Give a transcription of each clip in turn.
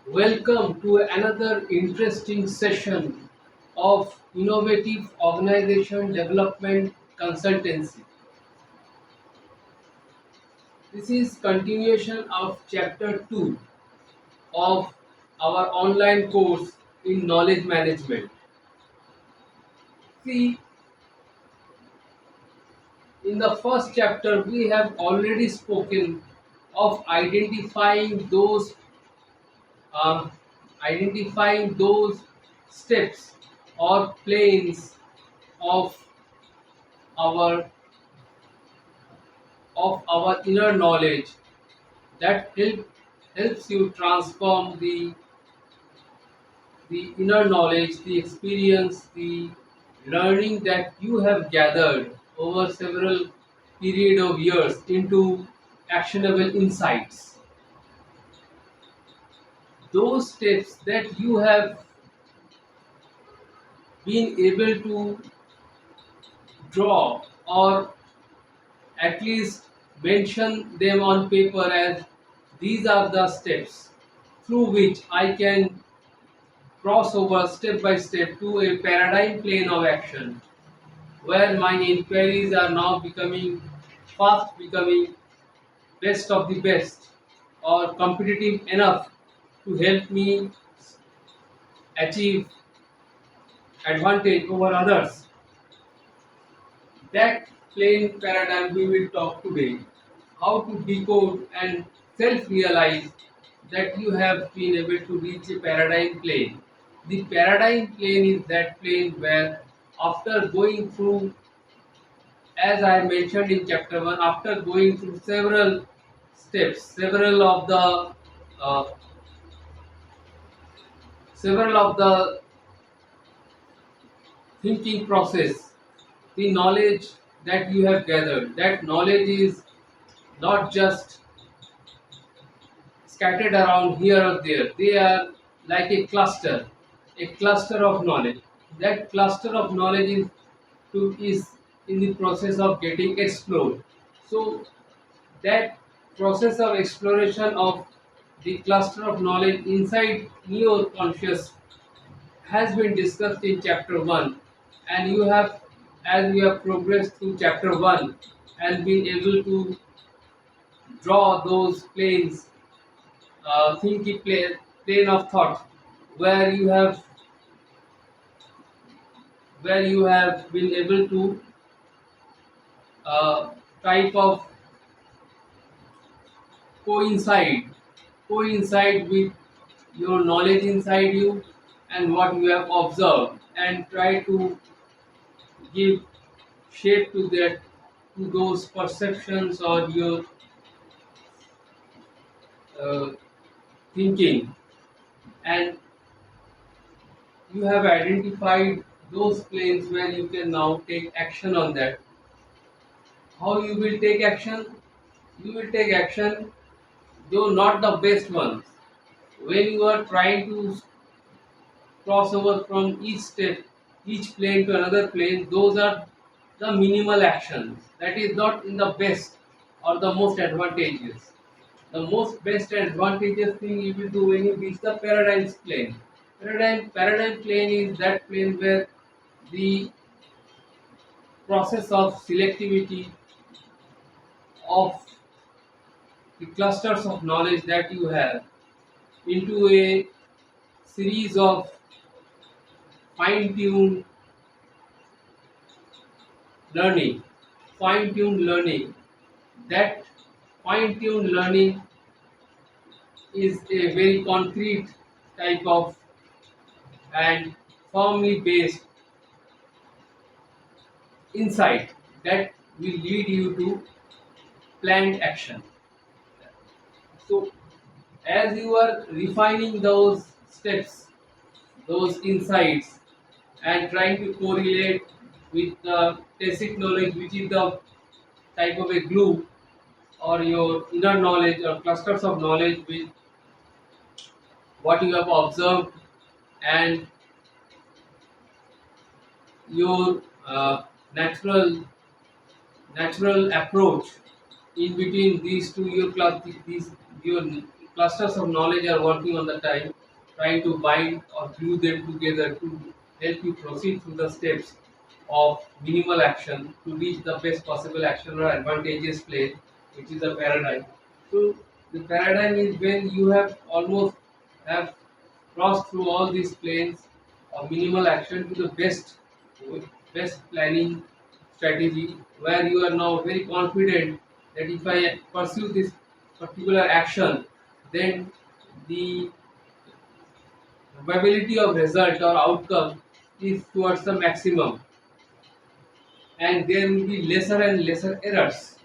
Welcome to another interesting session of Innovative Organization Development Consultancy. This is continuation of chapter 2 of our online course in knowledge management. See, in the first chapter we have already spoken of um, identifying those steps or planes of our our inner knowledge that helps you transform the inner knowledge, the experience, the learning that you have gathered over several period of years into actionable insights. Those steps that you have been able to draw or at least mention them on paper as these are the steps through which I can cross over step by step to a paradigm plane of action where my inquiries are now becoming best of the best or competitive enough to help me achieve advantage over others. That plane paradigm we will talk today. How to decode and self realize that you have been able to reach a paradigm plane. The paradigm plane is that plane where, after going through, as I mentioned in chapter 1, after going through several steps, uh, several of the thinking process, the knowledge that you have gathered, that knowledge is not just scattered around here or there. They are like a cluster of knowledge. That cluster of knowledge is in the process of getting explored. So that process of exploration of the cluster of knowledge inside your conscious has been discussed in chapter 1, and you have, as you have progressed through chapter 1 and been able to draw those planes, plane of thought where you have been able to uh, type of coincide coincide with your knowledge inside you and what you have observed, and try to give shape to those perceptions or your uh, thinking, and you have identified those planes where you can now take action on that. How you will take action? You will take action, though not the best ones. When you are trying to cross over from each plane to another plane, those are the minimal actions. That is not in the best or the most advantageous. The most best advantageous thing you will do when you reach the paradigm plane. Paradigm plane is that plane where the process of selectivity of the clusters of knowledge that you have into a series of fine-tuned learning, fine-tuned learning. That fine-tuned learning is a very concrete type of and firmly based insight that will lead you to planned action. So, as you are refining those steps, those insights, and trying to correlate with the basic knowledge, which is the type of a glue or your inner knowledge or clusters of knowledge with what you have observed and your natural approach in between these two your clusters of knowledge are working on the time, trying to bind or glue them together to help you proceed through the steps of minimal action to reach the best possible action or advantageous plane, which is a paradigm. So the paradigm is when you have almost have crossed through all these planes of minimal action to the best planning strategy, where you are now very confident that if I pursue this particular action, then the probability of result or outcome is towards the maximum, and there will be lesser and lesser errors.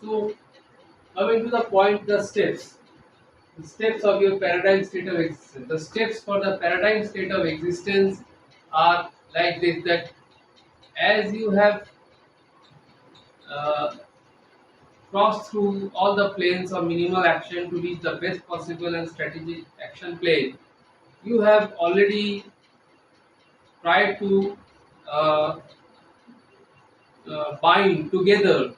So, coming to the point, the steps of your paradigm state of existence. The steps for the paradigm state of existence are like this: that as you have uh, crossed through all the planes of minimal action to reach the best possible and strategic action plane, you have already tried to uh, bind together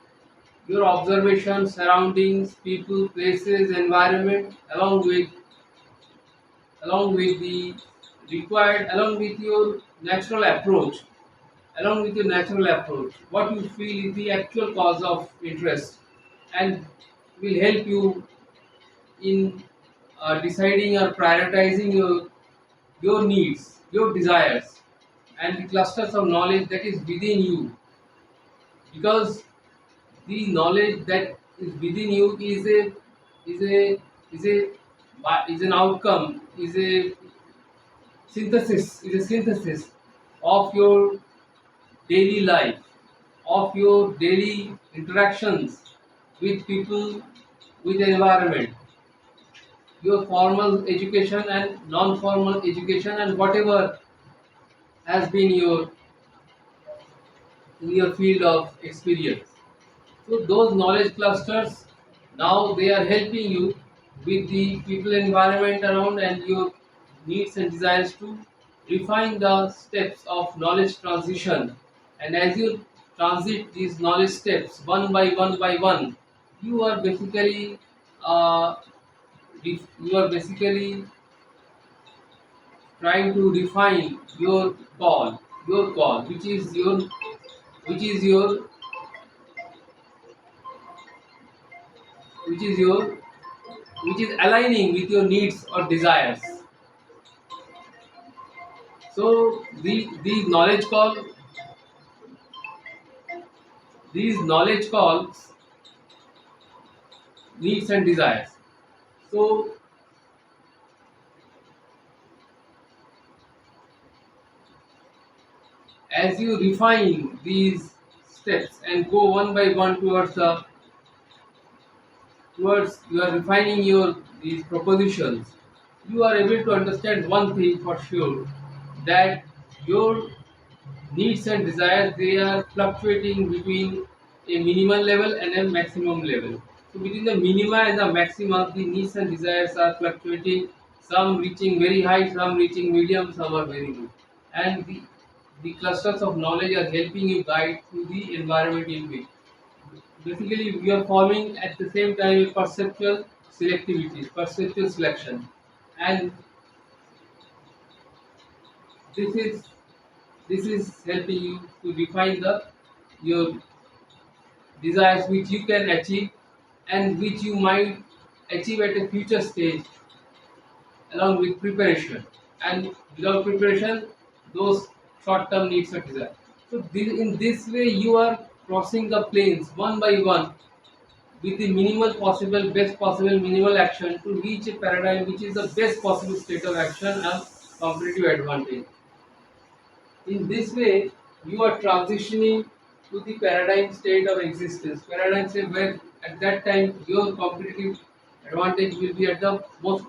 your observations, surroundings, people, places, environment, along with the required, along with your natural approach, what you feel is the actual cause of interest, and will help you in deciding or prioritizing your needs, your desires, and the clusters of knowledge that is within you, because the knowledge that is within you is a is a is an outcome, is a synthesis of your daily life, of your daily interactions with people, with the environment, your formal education and non-formal education, and whatever has been your in your field of experience. So those knowledge clusters, now they are helping you with the people environment around and your needs and desires to refine the steps of knowledge transition. And as you transit these knowledge steps one by one, you are basically uh, you are basically trying to refine your call, which is your which is your which is aligning with your needs or desires. So these knowledge calls needs and desires. So as you refine these steps and go one by one towards you are refining your these propositions, you are able to understand one thing for sure, that your needs and desires, they are fluctuating between a minimal level and a maximum level. So between the minima and the maxima, the needs and desires are fluctuating, some reaching very high, some reaching medium, some are very low. And the clusters of knowledge are helping you guide through the environment in which basically we are forming at the same time a perceptual selection. And this is this is helping you to define the your desires which you can achieve and which you might achieve at a future stage along with preparation. And without preparation, those short term needs are desired. So in this way you are crossing the planes one by one with the minimal possible, best possible minimal action to reach a paradigm which is the best possible state of action and competitive advantage. In this way, you are transitioning to the paradigm state of existence. Paradigm state where at that time your competitive advantage will be at the most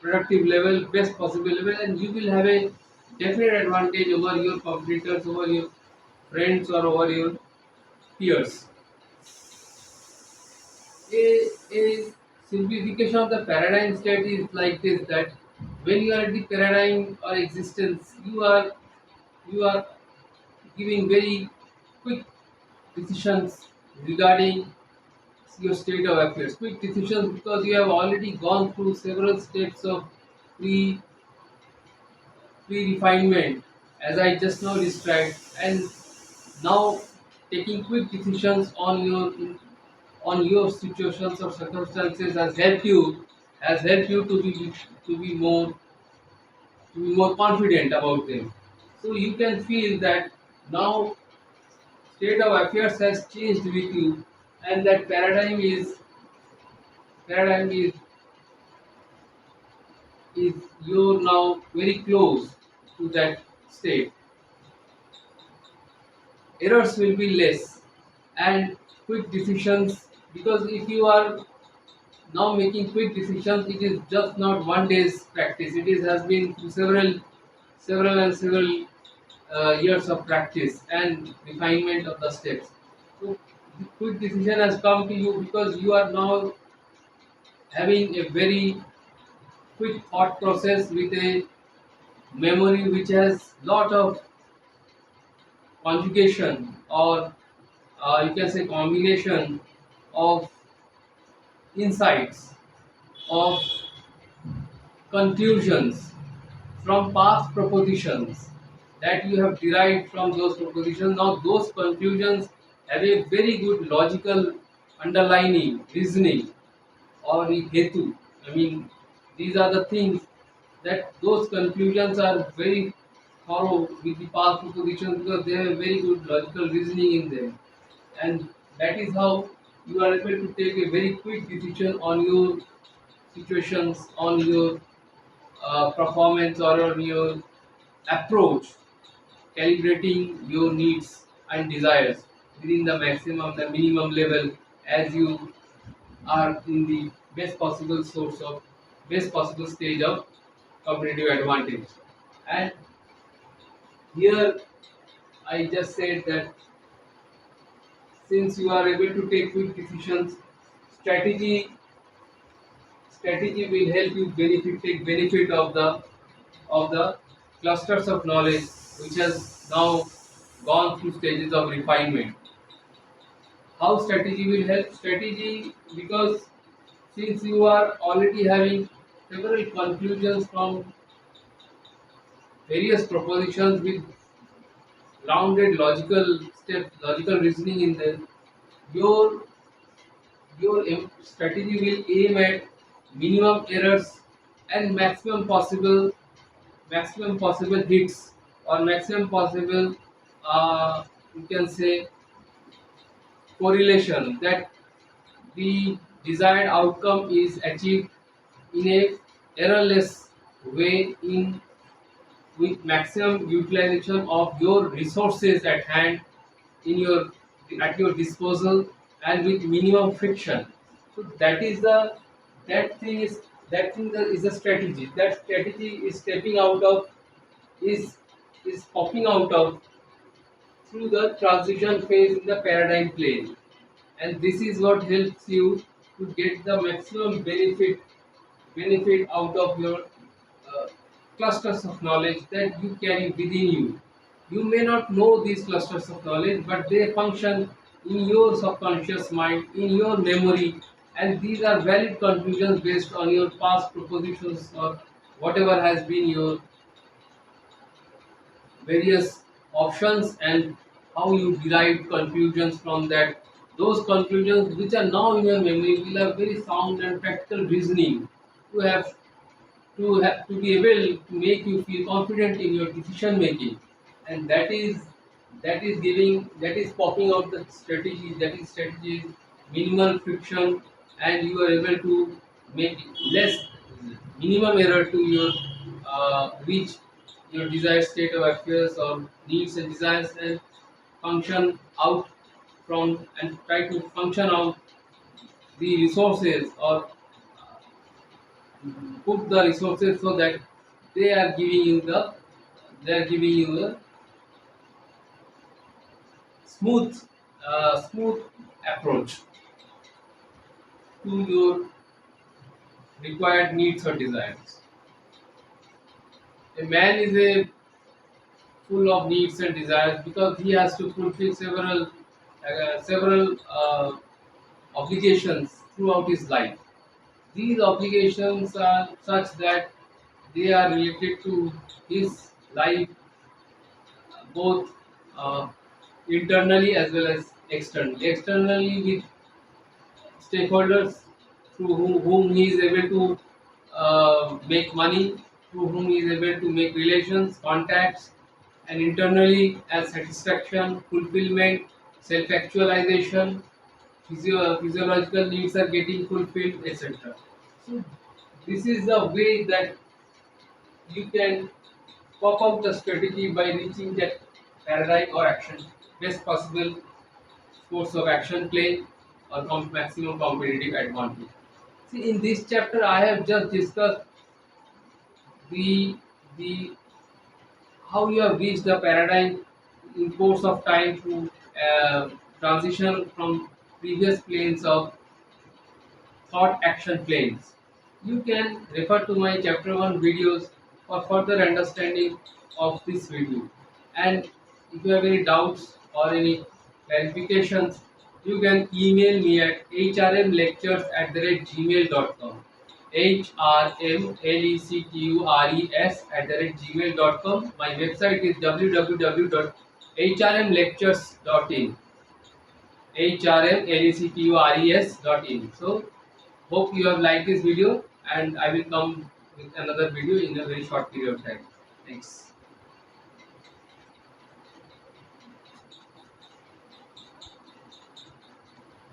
productive level, best possible level, and you will have a definite advantage over your competitors, over your friends, or over your peers. A simplification of the paradigm state is like this: that when you are at the paradigm or existence, you are giving very quick decisions regarding your state of affairs. Quick decisions because you have already gone through several steps of pre pre refinement, as I just now described, and now taking quick decisions on your situations or circumstances has helped you to be more confident about them. So you can feel that now state of affairs has changed with you, and that paradigm is you're now very close to that state. Errors will be less and quick decisions, because if you are now making quick decisions, it is just not one day's practice. It is has been through several years of practice and refinement of the steps. So the quick decision has come to you because you are now having a very quick thought process with a memory which has lot of conjugation, or you can say combination of insights, of conclusions from past propositions that you have derived from those propositions. Now, those conclusions have a very good logical underlining, reasoning, or the hetu. I mean, these are the things that those conclusions are very thorough with the past propositions because they have a very good logical reasoning in them, and that is how you are able to take a very quick decision on your situations, on your performance, or on your approach, calibrating your needs and desires within the minimum level, as you are in the best possible stage of competitive advantage. And here I just said that since you are able to take quick decisions, strategy strategy will help you take benefit of the clusters of knowledge which has now gone through stages of refinement. How strategy will help? Strategy, because since you are already having several conclusions from various propositions with rounded logical reasoning in them, your strategy will aim at minimum errors and maximum possible hits, or maximum possible, you can say, correlation, that the desired outcome is achieved in a errorless way, in with maximum utilization of your resources at hand, in your at your disposal, and with minimum friction. So that thing is a strategy. That strategy is stepping out of is is popping out of through the transition phase in the paradigm plane, and this is what helps you to get the maximum benefit out of your uh, clusters of knowledge that you carry within you. You may not know these clusters of knowledge, but they function in your subconscious mind, in your memory, and these are valid conclusions based on your past propositions, or whatever has been your various options, and how you derive conclusions from that. Those conclusions which are now in your memory will have very sound and practical reasoning to have to be able to make you feel confident in your decision making, and that is popping out the strategy. That is strategy is minimal friction, and you are able to make less minimum error to your reach your desired state of affairs or needs and desires, and function out from and try to function out the resources, or put the resources so that they are giving you the they are giving you a smooth approach to your required needs or desires. A man is a full of needs and desires because he has to fulfill several obligations throughout his life. These obligations are such that they are related to his life, both uh, internally as well as externally. Externally with stakeholders through whom he is able to make money, through whom he is able to make relations, contacts, and internally as satisfaction, fulfillment, self-actualization, physiological needs are getting fulfilled, etc. So this is the way that you can pop up the strategy by reaching that paradigm or action, best possible course of action play or maximum competitive advantage. See, in this chapter, I have just discussed the the how you have reached the paradigm in course of time to transition from previous planes of thought action planes. You can refer to my chapter 1 videos for further understanding of this video. And if you have any doubts or any clarifications, you can email me at hrmlectures@gmail.com. hrmlectures@gmail.com. My website is www.hrmlectures.in. hrmlectures.in. So hope you have liked this video, and I will come with another video in a very short period of time. Thanks.